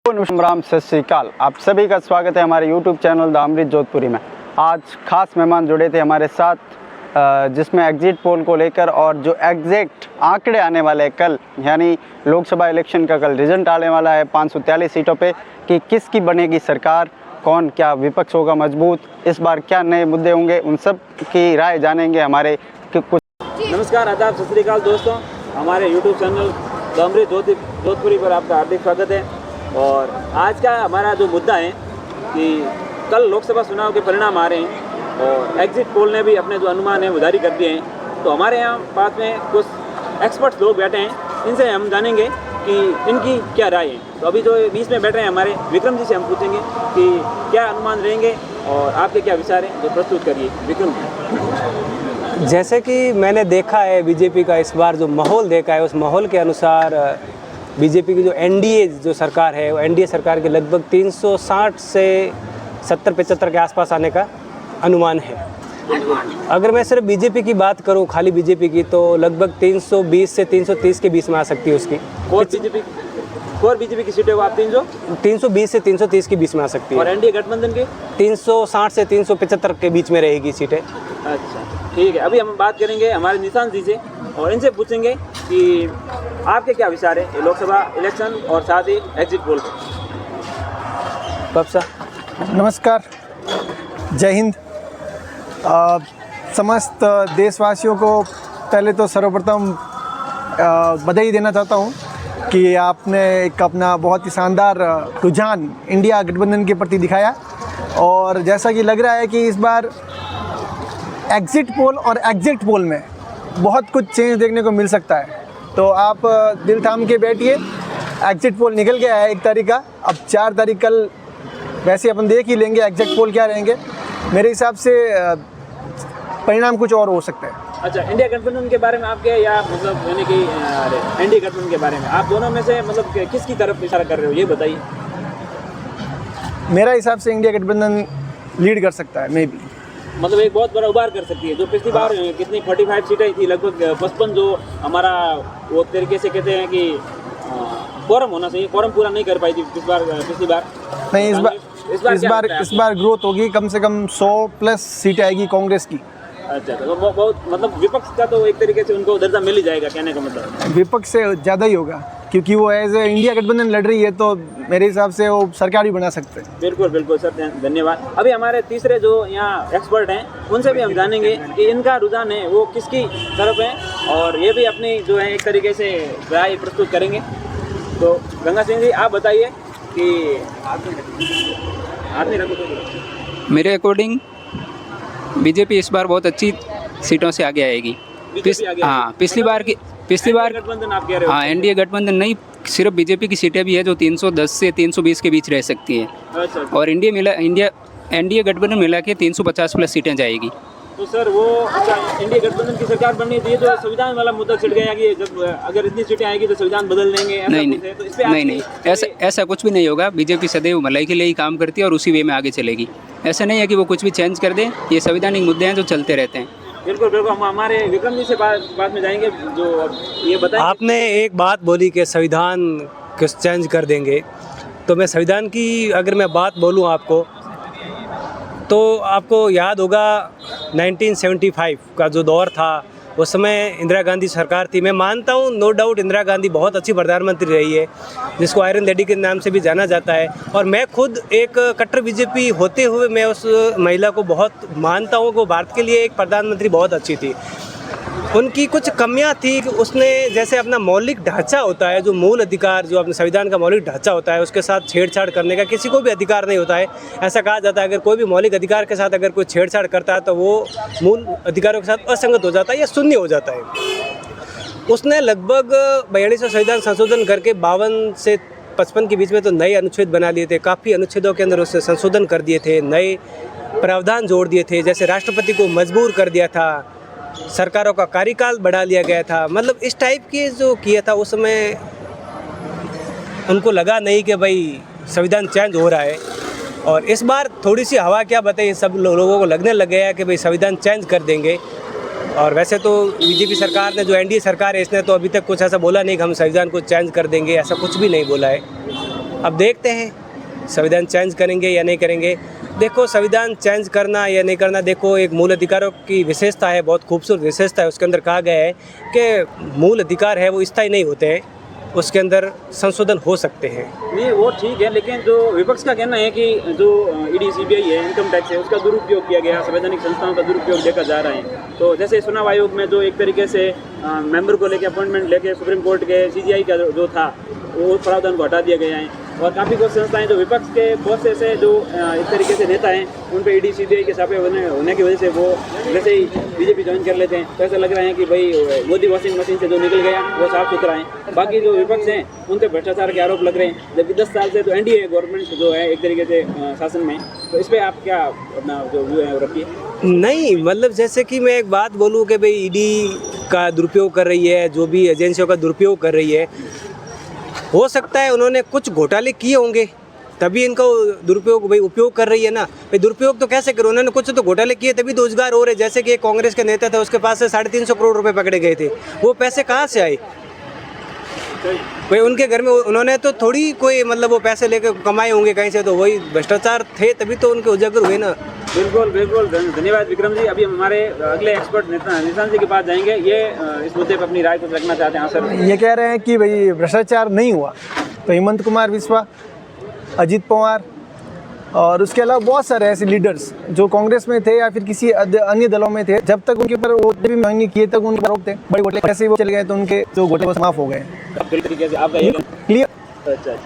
राम सत श्री अकाल। आप सभी का स्वागत है हमारे YouTube चैनल द अमृत जोधपुरी में। आज खास मेहमान जुड़े थे हमारे साथ, जिसमें एग्जिट पोल को लेकर और जो एग्जैक्ट आंकड़े आने वाले हैं कल, यानी लोकसभा इलेक्शन का कल रिजल्ट आने वाला है 543 सीटों पे, कि किसकी बनेगी सरकार, कौन क्या विपक्ष होगा मजबूत, इस बार क्या नए मुद्दे होंगे, उन सब की राय जानेंगे हमारे कुछ। नमस्कार, आदाब, सत श्री अकाल दोस्तों। हमारे YouTube चैनल द अमृत जोधपुरी पर आपका हार्दिक स्वागत है। और आज का हमारा जो मुद्दा है कि कल लोकसभा चुनाव के परिणाम आ रहे हैं और एग्जिट पोल ने भी अपने जो अनुमान है वो जारी कर दिए हैं। तो हमारे यहाँ पास में कुछ एक्सपर्ट्स लोग बैठे हैं, इनसे हम जानेंगे कि इनकी क्या राय है। तो अभी जो बीच में बैठे हैं हमारे विक्रम जी से हम पूछेंगे कि क्या अनुमान रहेंगे और आपके क्या विचार हैं, जो प्रस्तुत करिए विक्रम जी। जैसे कि मैंने देखा है बीजेपी का इस बार जो माहौल देखा है, उस माहौल के अनुसार बीजेपी की जो एनडीए जो सरकार है, वो एनडीए सरकार के लगभग 360 से 70-75 के आसपास आने का अनुमान है। अगर मैं सिर्फ बीजेपी की बात करूं, खाली बीजेपी की, तो लगभग 320 से 330 के बीच में आ सकती है उसकी। कोर बीजेपी की सीटें आप 320 से 330 के बीच में आ सकती है। और एनडीए गठबंधन की 360 से 375 के बीच में रहेगी सीटें। अच्छा, ठीक है। अभी हम बात करेंगे हमारे निशान जी से और इनसे पूछेंगे कि आपके क्या विचार है लोकसभा इलेक्शन और साथ ही एग्जिट पोल पर। कब नमस्कार, जय हिंद। समस्त देशवासियों को पहले तो सर्वप्रथम बधाई देना चाहता हूं कि आपने एक अपना बहुत ही शानदार रुझान इंडिया गठबंधन के प्रति दिखाया। और जैसा कि लग रहा है कि इस बार एग्जिट पोल और एग्जिट पोल में बहुत कुछ चेंज देखने को मिल सकता है। तो आप दिल थाम के बैठिए। एग्जिट पोल निकल गया है 1 तारीख का, अब 4 तारीख कल वैसे अपन देख ही लेंगे एग्जिट पोल क्या रहेंगे। मेरे हिसाब से परिणाम कुछ और हो सकते हैं। अच्छा, इंडिया गठबंधन के बारे में आपके या मतलब यानी कि एनडीए गठबंधन के बारे में आप दोनों में से मतलब किसकी तरफ इशारा कर रहे हो, ये बताइए। मेरा हिसाब से इंडिया गठबंधन लीड कर सकता है, मे बी, मतलब एक बहुत बड़ा उबार कर सकती है। जो पिछली बार कितनी 45 सीटें थी, लगभग 55, जो हमारा वो तरीके से कहते हैं कि कोरम होना चाहिए, कोरम पूरा नहीं कर पाई थी पिछली बार। नहीं, इस बार ग्रोथ होगी, कम से कम 100+ सीटें आएगी कांग्रेस की। अच्छा, तो बहुत मतलब विपक्ष का तो एक तरीके से उनको दर्जा मिल ही जाएगा, कहने का मतलब विपक्ष से ज़्यादा ही होगा, क्योंकि वो एज ए इंडिया गठबंधन लड़ रही है, तो मेरे हिसाब से वो सरकार भी बना सकते हैं। बिल्कुल सर, धन्यवाद। अभी हमारे तीसरे जो यहाँ एक्सपर्ट हैं उनसे भी हम जानेंगे कि इनका रुझान है वो किसकी तरफ है, और ये भी अपनी जो है एक तरीके से राय प्रस्तुत करेंगे। तो गंगा सिंह जी, आप बताइए कि मेरे अकॉर्डिंग बीजेपी इस बार बहुत अच्छी सीटों से आगे आएगी। पिछली बार गठबंधन आप कह रहे हो? हाँ, एनडीए गठबंधन नहीं, सिर्फ बीजेपी की सीटें भी है जो 310 से 320 के बीच रह सकती है। अच्छा। और एनडीए गठबंधन मिला के 350+ सीटें जाएगी। तो सर वो इंडिया गठबंधन की सरकार बननी थी, जो संविधान वाला मुद्दा छिड़ गया कि जब अगर इतनी सीटें आएगी तो संविधान बदल देंगे, नहीं, ऐसा कुछ भी नहीं होगा। बीजेपी सदैव भलाई के लिए ही काम करती है और उसी वे में आगे चलेगी। ऐसा नहीं है कि वो कुछ भी चेंज कर दें, ये संवैधानिक मुद्दे हैं जो चलते रहते हैं। बिल्कुल, हम हमारे विक्रम जी से बाद में जाएंगे, जो ये बताएं। आपने एक बात बोली कि संविधान कुछ चेंज कर देंगे, तो मैं संविधान की अगर मैं बात बोलूं आपको, तो आपको याद होगा 1975 का जो दौर था, उस समय इंदिरा गांधी सरकार थी। मैं मानता हूँ, नो डाउट, इंदिरा गांधी बहुत अच्छी प्रधानमंत्री रही है, जिसको आयरन लेडी के नाम से भी जाना जाता है। और मैं खुद एक कट्टर बीजेपी होते हुए मैं उस महिला को बहुत मानता हूँ कि वो भारत के लिए एक प्रधानमंत्री बहुत अच्छी थी। उनकी कुछ कमियां थी कि उसने जैसे अपना मौलिक ढांचा होता है, जो मूल अधिकार, जो अपने संविधान का मौलिक ढांचा होता है, उसके साथ छेड़छाड़ करने का किसी को भी अधिकार नहीं होता है। ऐसा कहा जाता है अगर कोई भी मौलिक अधिकार के साथ अगर कोई छेड़छाड़ करता है तो वो मूल अधिकारों के साथ असंगत हो जाता है या शून्य हो जाता है। उसने लगभग 42वां संविधान संशोधन करके 52 से 55 के बीच में तो नए अनुच्छेद बना लिए थे। काफ़ी अनुच्छेदों के अंदर उससे संशोधन कर दिए थे, नए प्रावधान जोड़ दिए थे, जैसे राष्ट्रपति को मजबूर कर दिया था, सरकारों का कार्यकाल बढ़ा लिया गया था। मतलब इस टाइप के जो किया था, उस समय उनको लगा नहीं कि भाई संविधान चेंज हो रहा है। और इस बार थोड़ी सी हवा क्या बताइए, सब लोगों को लगने लग गया कि भाई संविधान चेंज कर देंगे। और वैसे तो बीजेपी सरकार ने, जो एनडीए सरकार है, इसने तो अभी तक कुछ ऐसा बोला नहीं कि हम संविधान को चेंज कर देंगे, ऐसा कुछ भी नहीं बोला है। अब देखते हैं संविधान चेंज करेंगे या नहीं करेंगे। देखो संविधान चेंज करना या नहीं करना, देखो एक मूल अधिकारों की विशेषता है, बहुत खूबसूरत विशेषता है। उसके अंदर कहा गया है कि मूल अधिकार है वो स्थायी नहीं होते हैं, उसके अंदर संशोधन हो सकते हैं। नहीं वो ठीक है, लेकिन जो विपक्ष का कहना है कि जो ईडी सीबीआई है, इनकम टैक्स है, उसका दुरुपयोग किया गया, संवैधानिक संस्थाओं का दुरुपयोग देखा जा रहा है। तो जैसे चुनाव आयोग में जो एक तरीके से मेंबर को लेके अपॉइंटमेंट लेके सुप्रीम कोर्ट के सीजीआई का जो था वो प्रावधान को हटा दिया गया है। और काफ़ी कुछ संस्थाएं जो विपक्ष के बहुत से जो एक तरीके से नेता हैं उन पे ईडी सीबीआई के छापे होने की वजह से वो जैसे ही बीजेपी ज्वाइन कर लेते हैं तो ऐसा लग रहा है कि भाई मोदी वॉशिंग मशीन से जो निकल गया वो साफ सुथरा है। बाकी जो विपक्ष हैं उन पर भ्रष्टाचार के आरोप लग रहे हैं, जबकि 10 साल से तो एनडीए गवर्नमेंट जो है एक तरीके से शासन में। तो इस पर आप क्या अपना जो व्यू है वो रखिए। नहीं मतलब जैसे कि मैं एक बात बोलूँ कि भाई ईडी का दुरुपयोग कर रही है, जो भी एजेंसियों का दुरुपयोग कर रही है, हो सकता है उन्होंने कुछ घोटाले किए होंगे तभी इनका दुरुपयोग भाई उपयोग कर रही है ना। भाई दुरुपयोग तो कैसे करो, उन्होंने कुछ तो घोटाले किए तभी तो रोजगार हो रहे। जैसे कि एक कांग्रेस के नेता था, उसके पास से 350 करोड़ रुपए पकड़े गए थे, वो पैसे कहाँ से आए? भाई उनके घर में उन्होंने तो थोड़ी कोई मतलब वो पैसे लेकर कमाए होंगे कहीं से, तो वही भ्रष्टाचार थे तभी तो उनके उजागर हुए ना। बिल्कुल बिल्कुल, धन्यवाद विक्रम जी। अभी हम हमारे अगले एक्सपर्ट निशान जी के पास जाएंगे, ये इस मुद्दे पर अपनी राय कुछ रखना चाहते हैं। सर ये कह रहे हैं कि भाई भ्रष्टाचार नहीं हुआ, तो हेमंत कुमार बिस्वा, अजीत पवार और उसके अलावा बहुत सारे ऐसे लीडर्स जो कांग्रेस में थे या फिर किसी अन्य दलों में थे, जब तक उनके ऊपर वो भी मांग किए तक उनके रोक थे। बड़े घोटाले ऐसे ही वो चले गए तो उनके जो घोटाले माफ हो गए। तरीके से आपका क्लियर। अच्छा, आप